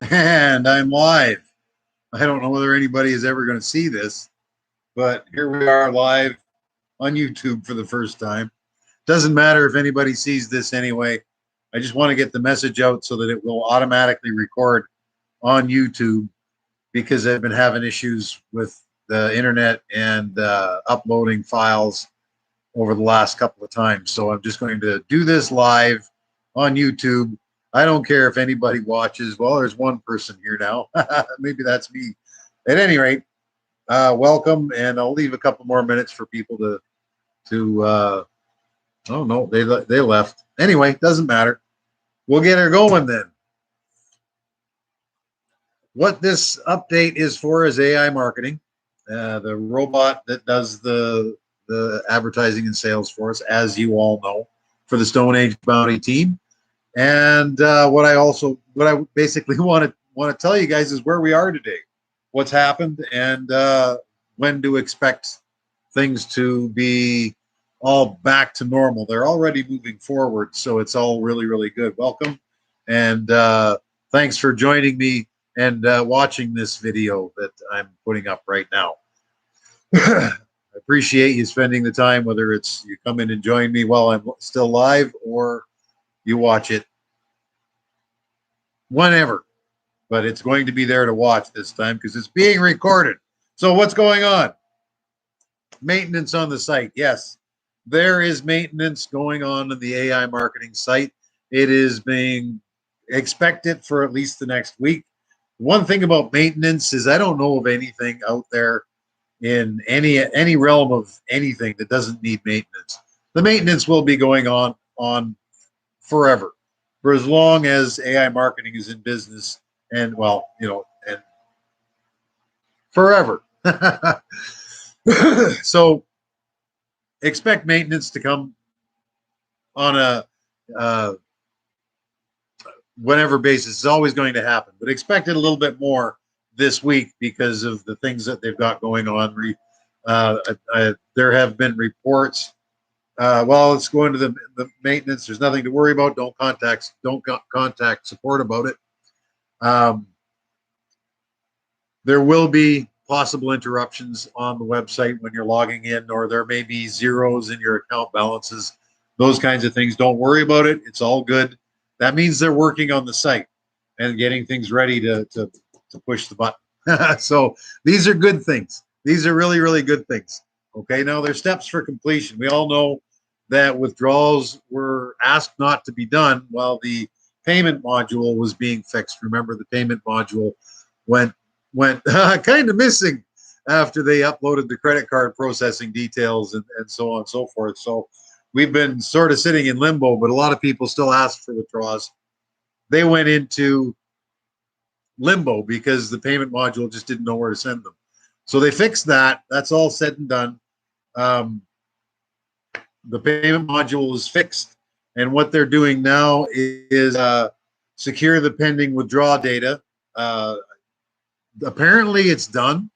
And I'm live. I don't know whether anybody is ever going to see this, but here we are live on YouTube for the first time. Doesn't matter if anybody sees this anyway. I just want to get the message out so that it will automatically record on YouTube because I've been having issues with the internet and uploading files over the last couple of times. So I'm just going to do this live on YouTube. I don't care if anybody watches. Well, there's one person here now. Maybe that's me. At any rate, welcome, and I'll leave a couple more minutes for people to. Oh no, they left. Anyway, doesn't matter. We'll get her going then. What this update is for is AI marketing, the robot that does the advertising and sales for us, as you all know, for the Stone Age Bounty team. And what I basically want to tell you guys is where we are today, what's happened, and when to expect things to be all back to normal. They're already moving forward, so it's all really, really good. Welcome, and thanks for joining me and watching this video that I'm putting up right now. I appreciate you spending the time, whether it's you come in and join me while I'm still live or you watch it whenever, but it's going to be there to watch this time because it's being recorded. So what's going on? Maintenance on the site. Yes, there is maintenance going on in the AI marketing site. It is being expected for at least the next week. One thing about maintenance is I don't know of anything out there in any realm of anything that doesn't need maintenance. The maintenance will be going on forever, for as long as AI marketing is in business, and well, and forever. So expect maintenance to come on a uh, whatever basis. It's always going to happen, but expect it a little bit more this week because of the things that they've got going on. There have been reports. Well, let's go into the maintenance. There's nothing to worry about. Don't contact support about it. There will be possible interruptions on the website when you're logging in, or there may be zeros in your account balances, those kinds of things. Don't worry about it. It's all good. That means they're working on the site and getting things ready to push the button. So these are good things. These are really, really good things. Okay, now there's steps for completion. We all know that withdrawals were asked not to be done while the payment module was being fixed. Remember, the payment module went kind of missing after they uploaded the credit card processing details and so on and so forth. So we've been sort of sitting in limbo, but a lot of people still ask for withdrawals. They went into limbo because the payment module just didn't know where to send them. So they fixed that. That's all said and done. The payment module is fixed. And what they're doing now is secure the pending withdraw data. Apparently it's done.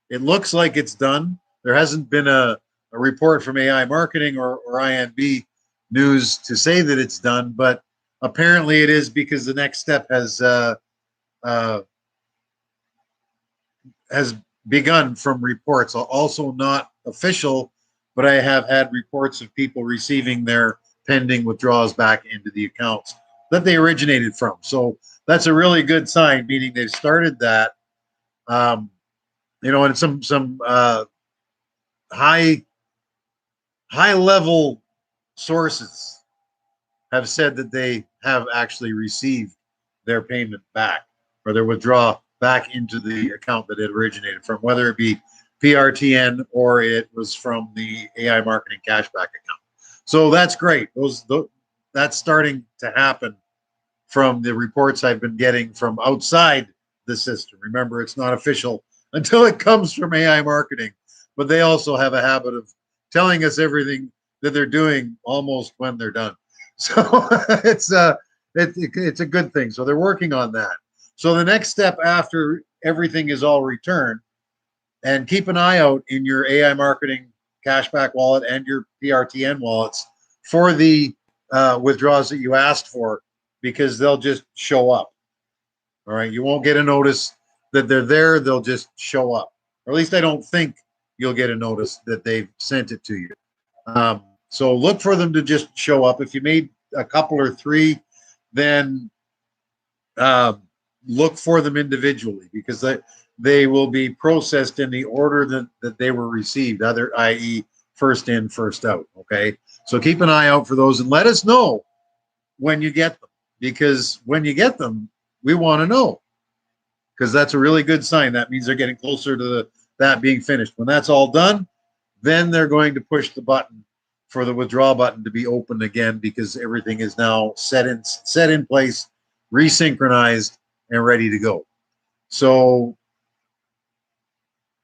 It looks like it's done. There hasn't been a report from AI marketing or INB news to say that it's done, but apparently it is because the next step has begun from reports. Also not official, but I have had reports of people receiving their pending withdrawals back into the accounts that they originated from. So that's a really good sign, meaning they've started that. And some high level sources have said that they have actually received their payment back or their withdrawal back into the account that it originated from, whether it be PRTN or it was from the AI marketing cashback account. So that's great. That's starting to happen from the reports I've been getting from outside the system. Remember, it's not official until it comes from AI marketing, but they also have a habit of telling us everything that they're doing almost when they're done. So it's a good thing. So they're working on that. So the next step after everything is all returned, and keep an eye out in your AI marketing cashback wallet and your PRTN wallets for the withdrawals that you asked for, because they'll just show up. All right. You won't get a notice that they're there. They'll just show up. Or at least I don't think you'll get a notice that they've sent it to you. So look for them to just show up. If you made a couple or three, then uh, look for them individually, because they will be processed in the order that they were received, other, i.e., first in, first out. Okay. So keep an eye out for those and let us know when you get them, because when you get them, we want to know, because that's a really good sign. That means they're getting closer to that being finished. When that's all done, then they're going to push the button for the withdraw button to be open again, because everything is now set in place, resynchronized, and ready to go. So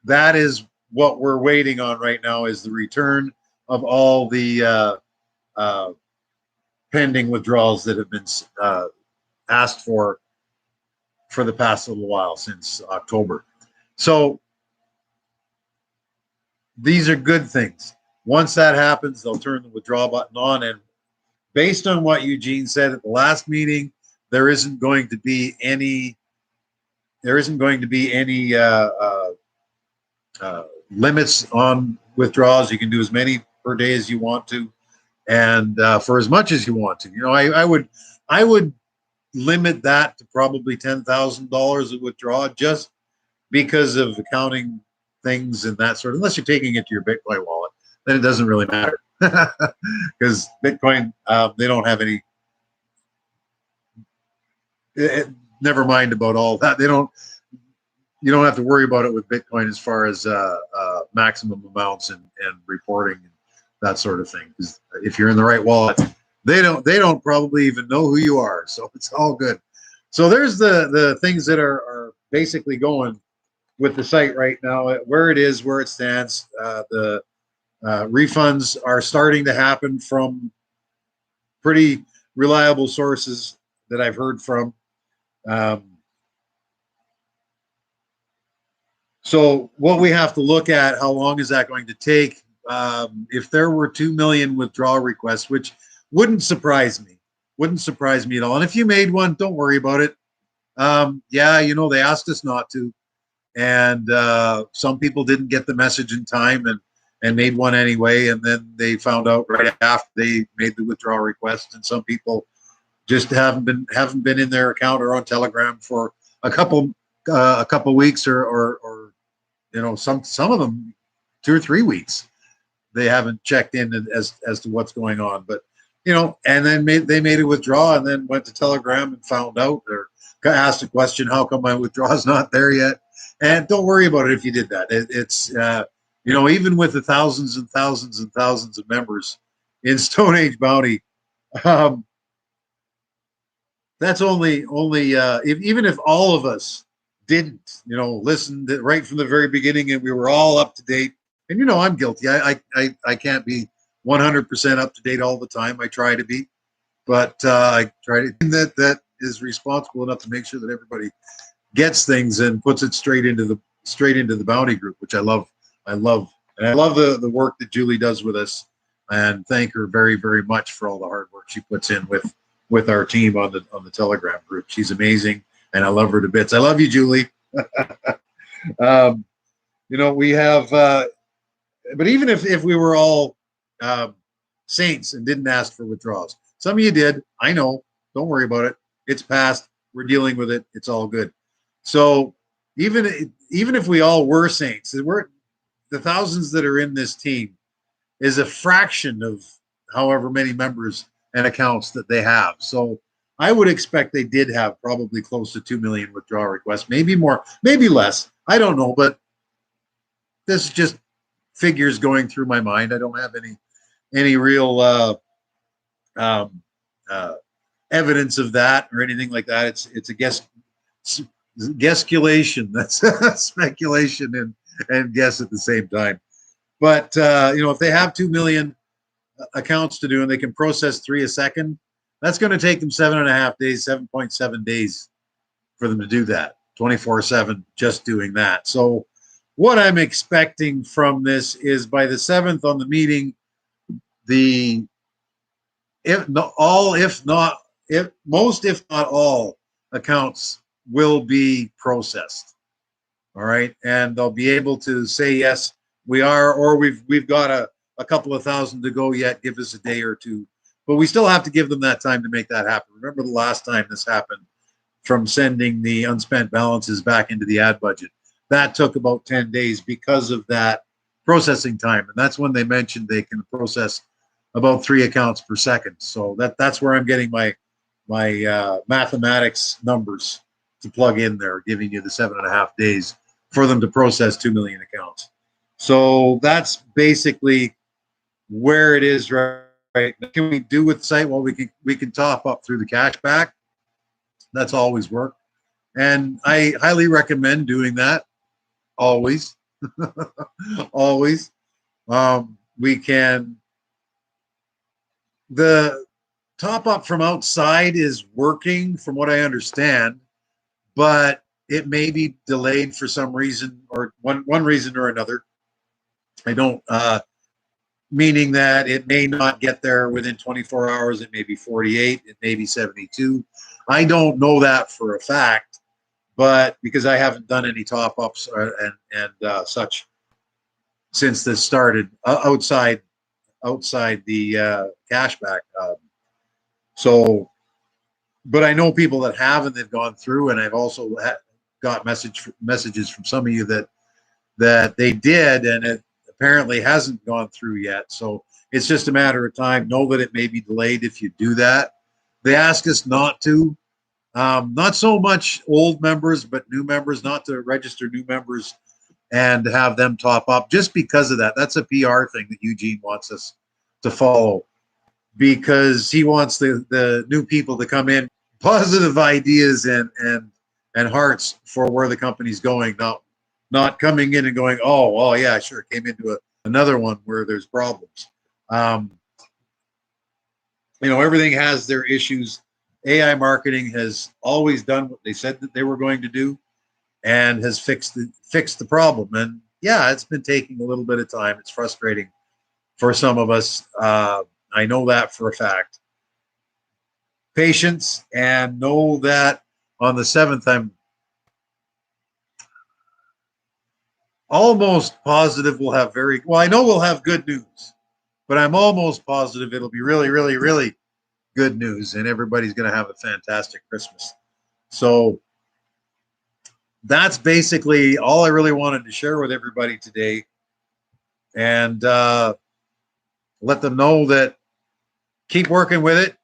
that is what we're waiting on right now, is the return of all the pending withdrawals that have been asked for the past little while, since October. So these are good things. Once that happens, they'll turn the withdraw button on, and based on what Eugene said at the last meeting, there isn't going to be any limits on withdrawals. You can do as many per day as you want to, and for as much as you want to. I would limit that to probably $10,000 a withdrawal, just because of accounting things and that sort of. Unless you're taking it to your Bitcoin wallet, then it doesn't really matter, because Bitcoin, they don't have any. Never mind about all that. They don't. You don't have to worry about it with Bitcoin as far as maximum amounts and reporting and that sort of thing. Because if you're in the right wallet, they don't probably even know who you are, so it's all good. So there's the things that are basically going with the site right now, where it is, where it stands. The refunds are starting to happen from pretty reliable sources that I've heard from. So what we have to look at, how long is that going to take? If there were 2 million withdrawal requests, which wouldn't surprise me at all. And if you made one, don't worry about it. Yeah, they asked us not to, and some people didn't get the message in time and made one anyway, and then they found out right after they made the withdrawal request. And some people just haven't been in their account or on Telegram for a couple weeks, or some of them 2 or 3 weeks. They haven't checked in as to what's going on. But and then they made a withdrawal and then went to Telegram and found out, or asked a question, how come my withdrawal is not there yet? And don't worry about it if you did that. It's even with the thousands and thousands and thousands of members in Stone Age Bounty, that's only even if all of us didn't listen right from the very beginning, and we were all up to date. And I'm guilty. I can't be 100% up to date all the time. I try to be, but I try to that is responsible enough to make sure that everybody gets things and puts it straight into the bounty group, which I love. And I love the work that Julie does with us, and thank her very, very much for all the hard work she puts in with our team on the Telegram group. She's amazing, and I love her to bits. I love you, Julie. We have, but even if we were all saints and didn't ask for withdrawals, some of you did. I know. Don't worry about it. It's past. We're dealing with it. It's all good. So even if we all were saints, the thousands that are in this team is a fraction of however many members and accounts that they have. So I would expect they did have probably close to 2 million withdrawal requests, maybe more, maybe less. I don't know, but this is just figures going through my mind. I don't have any real evidence of that or anything like that. It's a guessculation. That's speculation and guess at the same time. But if they have 2 million accounts to do and they can process 3 a second, that's going to take them 7.5 days, 7.7 days for them to do that, 24/7, just doing that. So what I'm expecting from this is by the 7th on the meeting, most, if not all accounts will be processed. All right, and they'll be able to say yes, we are, or we've got a couple of thousand to go yet. Give us a day or two, but we still have to give them that time to make that happen. Remember the last time this happened, from sending the unspent balances back into the ad budget, that took about 10 days because of that processing time, and that's when they mentioned they can process about 3 accounts per second. So that's where I'm getting my mathematics numbers to plug in there, giving you the 7.5 days for them to process 2 million accounts. So that's basically where it is right. What can we do with the site? Well, we can top up through the cashback. That's always worked, and I highly recommend doing that. Always, always. We can. The top up from outside is working, from what I understand, but it may be delayed for some reason, or one reason or another. I don't, meaning that it may not get there within 24 hours. It may be 48. It may be 72. I don't know that for a fact, but because I haven't done any top ups and such since this started outside the cashback. So, but I know people that have, and they've gone through, and I've also got messages from some of you that they did, and it apparently hasn't gone through yet. So it's just a matter of time. Know that it may be delayed if you do that. They ask us not to, not so much old members, but new members, not to register new members and have them top up, just because of that. That's a PR thing that Eugene wants us to follow, because he wants the new people to come in positive ideas and hearts for where the company's going, not coming in and going, oh, well, yeah, I sure came into another one where there's problems. Everything has their issues. AI marketing has always done what they said that they were going to do, and has fixed the problem. And yeah, it's been taking a little bit of time. It's frustrating for some of us. I know that for a fact. Patience, and know that on the 7th, I'm almost positive we'll have I know we'll have good news, but I'm almost positive it'll be really, really, really good news, and everybody's going to have a fantastic Christmas. So that's basically all I really wanted to share with everybody today, and let them know that keep working with it.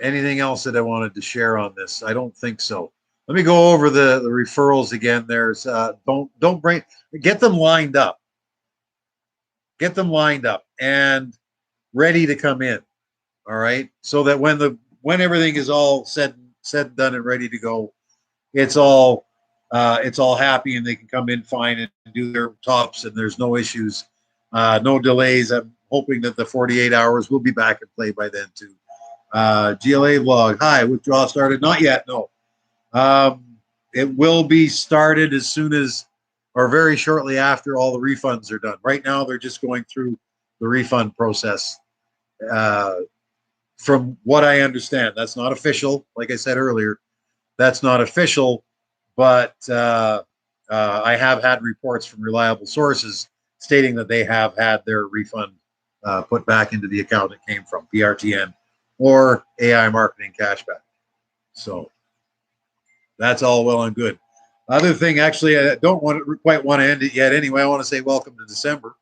Anything else that I wanted to share on this? I don't think so. Let me go over the referrals again. There's get them lined up. Get them lined up and ready to come in. All right, so that when everything is all said, done, and ready to go, it's all happy, and they can come in fine and do their tops, and there's no issues, no delays. I'm hoping that the 48 hours will be back in play by then too. GLA vlog. Hi, withdrawal started? Not yet. No. It will be started as soon as, or very shortly after, all the refunds are done. Right now, they're just going through the refund process. From what I understand, that's not official. Like I said earlier, that's not official, but I have had reports from reliable sources stating that they have had their refund put back into the account it came from, PRTN or AI marketing cashback. So that's all well and good. Other thing, actually, I don't quite want to end it yet. Anyway, I want to say welcome to December.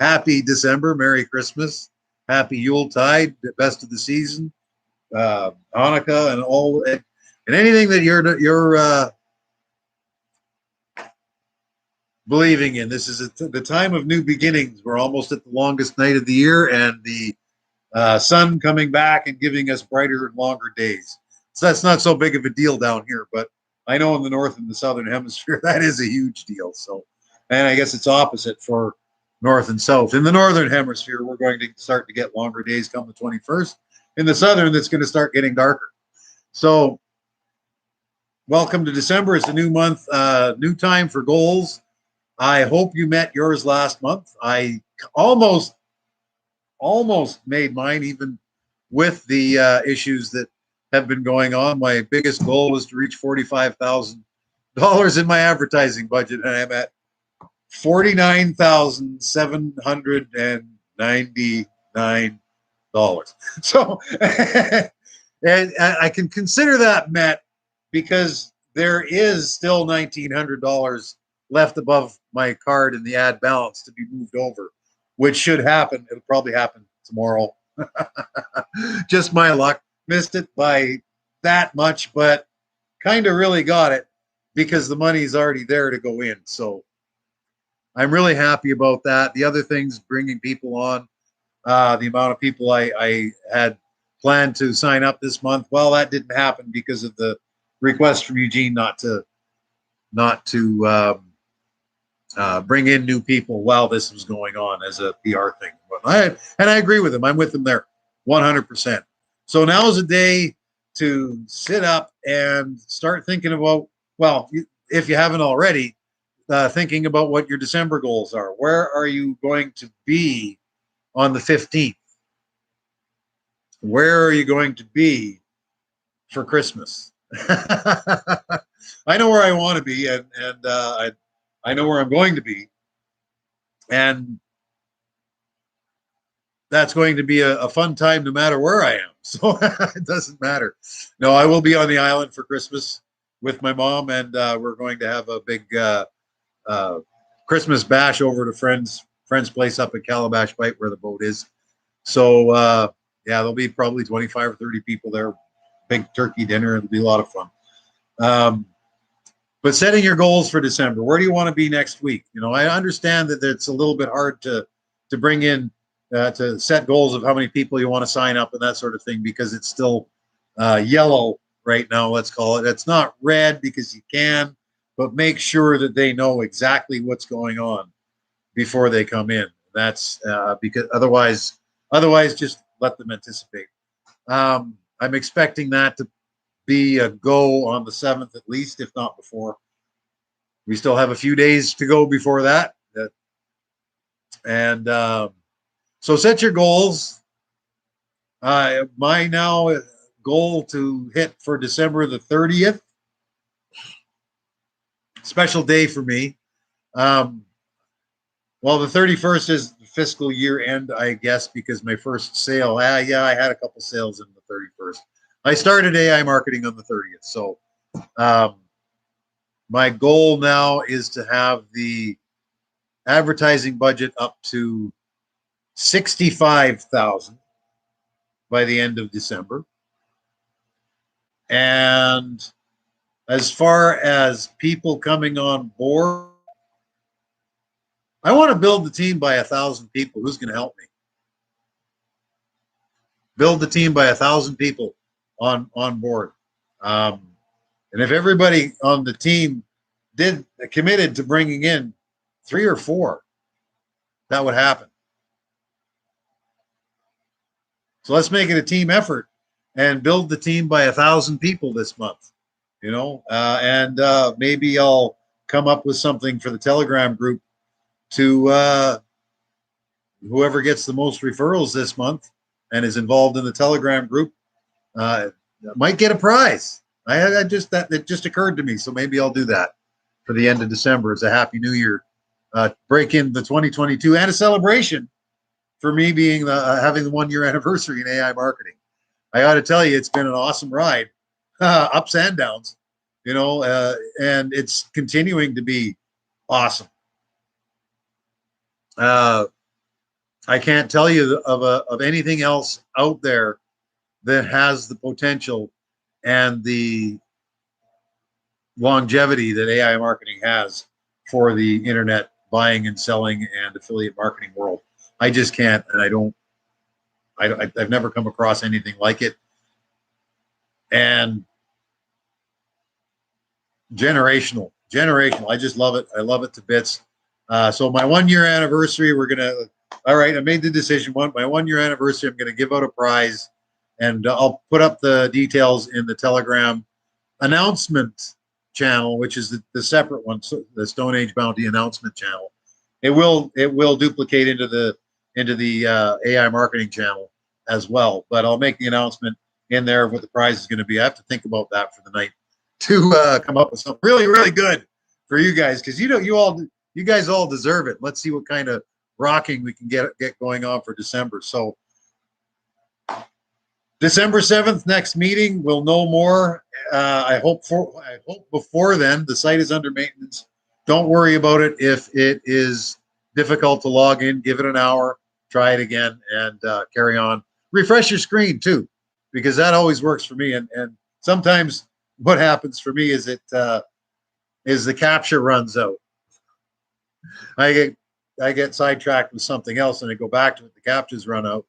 Happy December, Merry Christmas, Happy Yuletide, best of the season, Hanukkah, and all, and anything that you're believing in. This is the time of new beginnings. We're almost at the longest night of the year, and the sun coming back and giving us brighter and longer days. So that's not so big of a deal down here, but I know in the north and the southern hemisphere that is a huge deal. So, and I guess it's opposite for north and south. In the northern hemisphere, we're going to start to get longer days come the 21st. In the southern, it's going to start getting darker. So, welcome to December. It's a new month, new time for goals. I hope you met yours last month. I almost made mine, even with the issues that have been going on. My biggest goal was to reach $45,000 in my advertising budget, and I'm at $49,799. So, and I can consider that met because there is still $1,900 left above my card in the ad balance to be moved over, which should happen. It'll probably happen tomorrow. Just my luck. Missed it by that much, but kind of really got it because the money's already there to go in. So I'm really happy about that. The other things, bringing people on, the amount of people I had planned to sign up this month, well, that didn't happen because of the request from Eugene not to bring in new people while this was going on as a PR thing. And I agree with him. I'm with him there 100%. So now is a day to sit up and start thinking about, well, if you haven't already, thinking about what your December goals are. Where are you going to be on the 15th? Where are you going to be for Christmas? I know where I want to be, and I know where I'm going to be, and that's going to be a fun time no matter where I am. So it doesn't matter. No, I will be on the island for Christmas with my mom, and we're going to have a big Christmas bash over to friend's place up at Calabash Bight where the boat is. So yeah, there'll be probably 25 or 30 people there. Big turkey dinner. It'll be a lot of fun. But setting your goals for December, where do you want to be next week? You know, I understand that it's a little bit hard to bring in to set goals of how many people you want to sign up and that sort of thing because it's still yellow right now. Let's call it. It's not red because you can, but make sure that they know exactly what's going on before they come in. That's because otherwise just let them anticipate. I'm expecting that to be a go on the 7th at least, if not before. We still have a few days to go before that. And so set your goals. My now goal to hit for December the 30th. Special day for me. Well, the 31st is the fiscal year end, I guess, because my first sale. Yeah, I had a couple sales in the 31st. I started AI marketing on the 30th. So my goal now is to have the advertising budget up to $65,000 by the end of December. And as far as people coming on board, I want to build the team by 1,000 people. Who's going to help me? Build the team by 1,000 people on board. And if everybody on the team committed to bringing in 3 or 4, that would happen. So let's make it a team effort and build the team by 1,000 people this month. You know, and maybe I'll come up with something for the Telegram group to whoever gets the most referrals this month and is involved in the Telegram group might get a prize. It just occurred to me, so maybe I'll do that for the end of December as a Happy New Year break in the 2022 and a celebration for me being having the 1-year anniversary in AI marketing. I ought to tell you, it's been an awesome ride, ups and downs, you know, and it's continuing to be awesome. I can't tell you of anything else out there that has the potential and the longevity that AI marketing has for the internet buying and selling and affiliate marketing world. I just can't, and I've never come across anything like it. And generational. I just love it. I love it to bits. So my 1-year anniversary, all right, I made the decision. My 1-year anniversary, I'm going to give out a prize, and I'll put up the details in the Telegram announcement channel, which is the separate one, so the Stone Age Bounty announcement channel. It will duplicate into the AI marketing channel as well, but I'll make the announcement in there of what the prize is going to be. I have to think about that for the night to come up with something really, really good for you guys, because you guys all deserve it. Let's see what kind of rocking we can get going on for December. So December 7th, next meeting, we'll know more. I hope before then. The site is under maintenance. Don't worry about it. If it is difficult to log in, give it an hour, try it again, and carry on. Refresh your screen too, because that always works for me. And sometimes what happens for me is the capture runs out. I get sidetracked with something else, and I go back to it. The captures run out.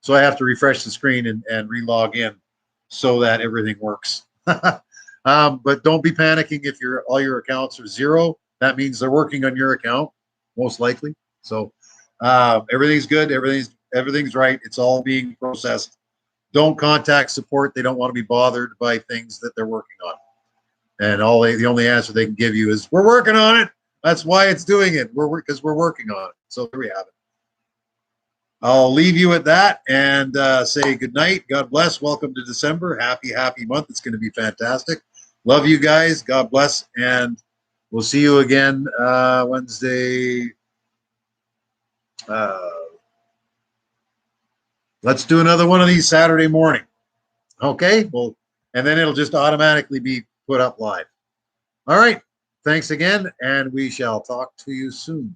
So I have to refresh the screen and re-log in so that everything works. But don't be panicking if all your accounts are zero. That means they're working on your account, most likely. So everything's good. Everything's right. It's all being processed. Don't contact support. They don't want to be bothered by things that they're working on. And the only answer they can give you is, "We're working on it." That's why it's doing it. Because we're working on it. So there we have it. I'll leave you at that and say good night. God bless. Welcome to December. Happy month. It's going to be fantastic. Love you guys. God bless. And we'll see you again Wednesday. Let's do another one of these Saturday morning. Okay? Well, and then it'll just automatically be put up live. All right. Thanks again, and we shall talk to you soon.